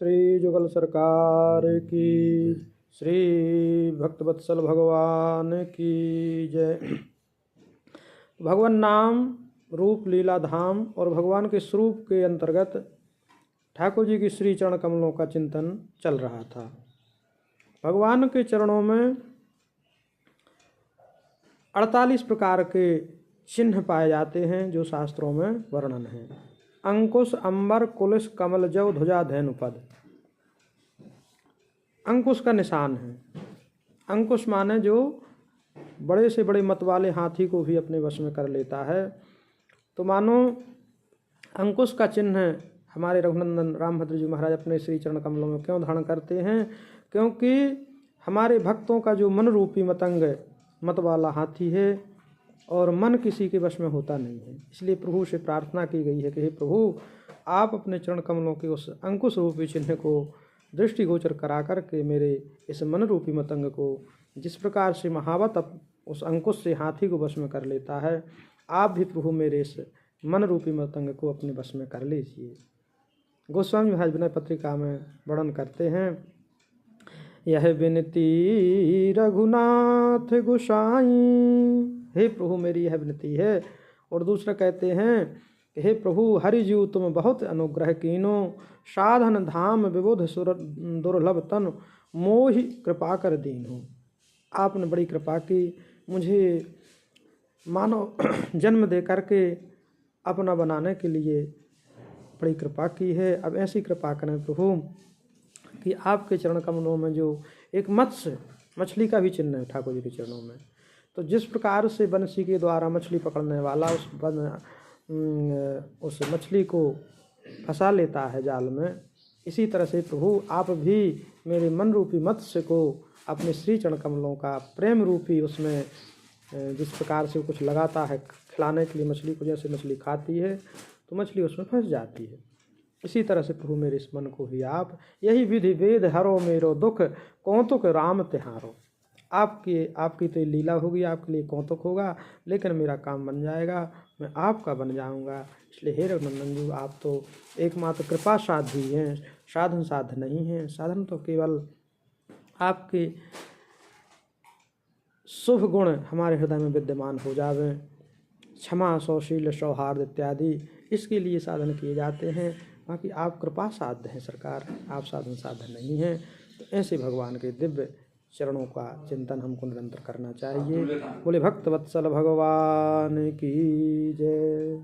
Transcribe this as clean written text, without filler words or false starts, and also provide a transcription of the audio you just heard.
श्री जुगल सरकार की, श्री भक्तवत्सल भगवान की जय। भगवान नाम रूप लीला धाम और भगवान के स्वरूप के अंतर्गत ठाकुर जी की श्री चरण कमलों का चिंतन चल रहा था। भगवान के चरणों में 48 प्रकार के चिन्ह पाए जाते हैं जो शास्त्रों में वर्णन है। अंकुश, अंबर, कुलिश, कमल, जव, ध्वजा, धैनुपद। अंकुश का निशान है। अंकुश माने जो बड़े से बड़े मत वाले हाथी को भी अपने वश में कर लेता है। तो मानो अंकुश का चिन्ह हमारे रघुनंदन रामभद्र जी महाराज अपने श्री चरण कमलों में क्यों धारण करते हैं? क्योंकि हमारे भक्तों का जो मन रूपी मतंग मत वाला हाथी है और मन किसी के वश में होता नहीं है। इसलिए प्रभु से प्रार्थना की गई है कि हे प्रभु, आप अपने चरण कमलों के उस अंकुश रूपी चिन्ह को दृष्टिगोचर करा करके मेरे इस मन रूपी मतंग को जिस प्रकार से महावत उस अंकुश से हाथी को वश में कर लेता है, आप भी प्रभु मेरे इस मन रूपी मतंग को अपने वश में कर लीजिए। गोस्वामी महाराज विनय पत्रिका में वर्णन करते हैं, यह विनती रघुनाथ गोसाई, हे प्रभु मेरी यह विनती है। और दूसरा कहते हैं कि हे प्रभु हरिजीव तुम बहुत अनुग्रह कीनो, साधन धाम विबुध सुर दुर्लभ तन मोहि कृपा कर दीनो। आपने बड़ी कृपा की, मुझे मानव जन्म दे करके अपना बनाने के लिए बड़ी कृपा की है। अब ऐसी कृपा करें प्रभु कि आपके चरण कमलों में जो एक मत्स्य मछली का भी चिन्ह है ठाकुर जी के चरणों में, तो जिस प्रकार से बंसी के द्वारा मछली पकड़ने वाला उस मछली को फंसा लेता है जाल में, इसी तरह से प्रभु आप भी मेरे मन रूपी मत्स्य को अपने श्री चरण कमलों का प्रेम रूपी उसमें जिस प्रकार से कुछ लगाता है खिलाने के लिए मछली को, जैसे मछली खाती है तो मछली उसमें फंस जाती है, इसी तरह से प्रभु मेरे इस मन को भी आप यही विधि वेद हरो मेरो दुख कौतुक राम तिहारो। आपकी तो लीला होगी, आपके लिए कौतुक होगा, लेकिन मेरा काम बन जाएगा, मैं आपका बन जाऊंगा। इसलिए हे रघुनंदन जी, आप तो एकमात्र कृपा साध्वी हैं, साधन साध नहीं हैं। साधन तो केवल आपके शुभ गुण हमारे हृदय में विद्यमान हो जावे, क्षमा, सौशील, सौहार्द इत्यादि, इसके लिए साधन किए जाते हैं। बाकी आप कृपा साध्य हैं सरकार, आप साधन साध्य नहीं हैं। तो ऐसे भगवान के दिव्य चरणों का चिंतन हमको निरंतर करना चाहिए। बोले भक्त वत्सल भगवान की जय।